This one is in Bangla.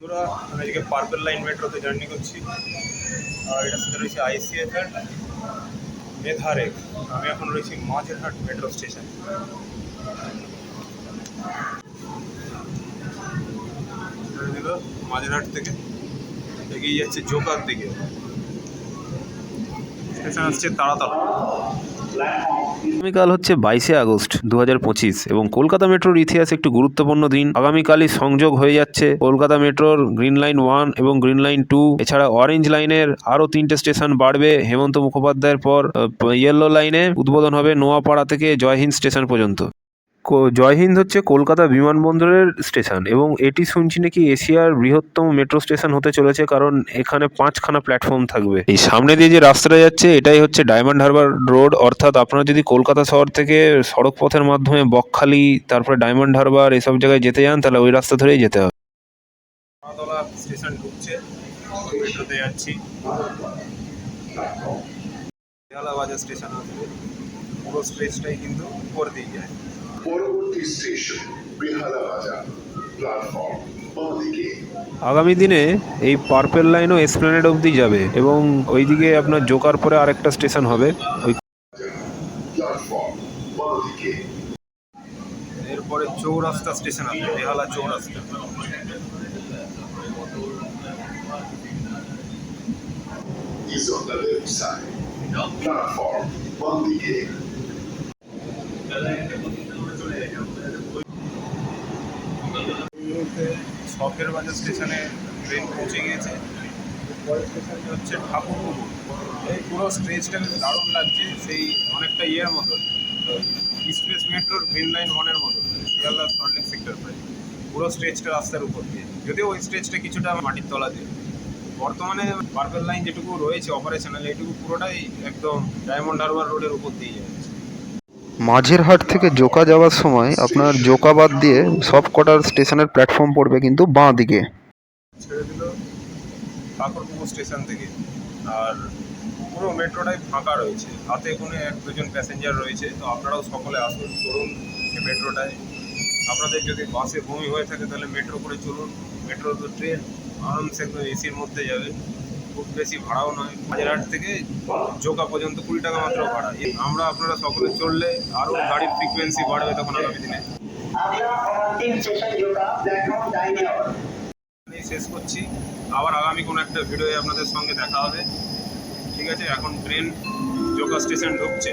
আমরা আজকে পার্পল লাইন মেট্রোতে জার্নি করছি আর এটার সাথে রয়েছে আইসিএফ এর মেধারেক। আমি এখন রয়েছি মাঝেরহাট মেট্রো স্টেশন। মাঝেরহাট থেকে এগিয়ে যাচ্ছে জোকার দিকে। স্টেশন আসছে তাড়াতাড়ি। আগামীকাল হচ্ছে 22শে আগস্ট 2025 এবং কলকাতা মেট্রোর ইতিহাসে একটি গুরুত্বপূর্ণ দিন। আগামীকালই সংযোগ হয়ে যাচ্ছে কলকাতা মেট্রোর গ্রিন লাইন 1 এবং গ্রিন লাইন 2, এছাড়া অরেঞ্জ লাইনের আরও 3টে স্টেশন বাড়বে। হেমন্ত মুখোপাধ্যায়ের পর ইয়েলো লাইনে উদ্বোধন হবে নোয়াপাড়া থেকে জয়হিন্দ স্টেশন পর্যন্ত। জয়হিন্দ হচ্ছে কলকাতা বিমানবন্দরের স্টেশন এবং এটি শুনছি নাকি এশিয়ার বৃহত্তম মেট্রো স্টেশন হতে চলেছে, কারণ এখানে 5খানা প্ল্যাটফর্ম থাকবে। এই সামনে দিয়ে যে রাস্তাটা যাচ্ছে এটাই হচ্ছে ডায়মন্ড হারবার রোড, অর্থাৎ আপনারা যদি কলকাতা শহর থেকে সড়ক পথের মাধ্যমে বকখালি তারপরে ডায়মন্ড হারবার এসব জায়গায় যেতে যান তাহলে ওই রাস্তা ধরেই যেতে হবে। তাড়াতলা স্টেশন ঢুকছে, মেট্রোতে যাচ্ছি। বেহালা বাজার স্টেশন আসবে, পুরো স্ট্রেচটাই কিন্তু উপর দিয়ে যায়। পরবর্তী স্টেশন বেহালা বাজার, প্ল্যাটফর্ম বাঁদিকে। আগামী দিনে এই পার্পেল লাইনও এসপ্ল্যানেড অবধি যাবে এবং ওইদিকে আপনার জোকার পরে আরেকটা স্টেশন হবে ওই প্ল্যাটফর্ম বাঁদিকে। এরপরে চৌরাস্তা স্টেশন আসবে, বেহালা চৌরাস্তা। Is on the left side. Platform বাঁদিকে। শখের বাজার স্টেশনে ট্রেন পৌঁছে গিয়েছে। পরের স্টেশনটা হচ্ছে ঠাকুরপুকুর। এই পুরো স্ট্রেচটা বেশ দারুণ লাগছে, সেই অনেকটা ইয়ের মতন, এক্সপ্রেস মেট্রোর গ্রিন লাইন 1-এর মতন, শিয়ালদা সল্টলেক সেক্টর প্রায় পুরো স্ট্রেচটা রাস্তার উপর দিয়ে, যদিও ওই স্ট্রেচটা কিছুটা মাটির তলা দিয়ে। বর্তমানে পার্পল লাইন যেটুকু রয়েছে অপারেশনাল, এইটুকু পুরোটাই একদম ডায়মন্ড হারবার রোডের উপর দিয়ে যাচ্ছে। মাঝেরহাট থেকে জোকা যাওয়ার সময় আপনার জোকা বাদ দিয়ে সব কটার স্টেশনের প্ল্যাটফর্ম পড়বে কিন্তু বাঁ দিকে। ছেড়ে দিল ঠাকুরপুকুর স্টেশন থেকে, আর পুরো মেট্রোটাই ফাঁকা রয়েছে, হাতে কোনো 1-2জন প্যাসেঞ্জার রয়েছে। তো আপনারাও সকলে আসুন, চলুন এই মেট্রোটায়। আপনাদের যদি বাসে বমি হয়ে থাকে তাহলে মেট্রো করে চলুন। মেট্রো তো ট্রেন, আরামসে একদম এসির মধ্যে যাবে, খুব বেশি ভাড়াও নয়। মাঝেরহাট থেকে জোকা পর্যন্ত 20 টাকা মাত্র ভাড়া। আমরা আপনারা সকলে চললে আরও গাড়ির ফ্রিকোয়েন্সি বাড়বে তখন আগামী দিনে। শেষ করছি, আবার আগামী কোনো একটা ভিডিওয়ে আপনাদের সঙ্গে দেখা হবে। ঠিক আছে, এখন ট্রেন জোকা স্টেশন ঢুকছে।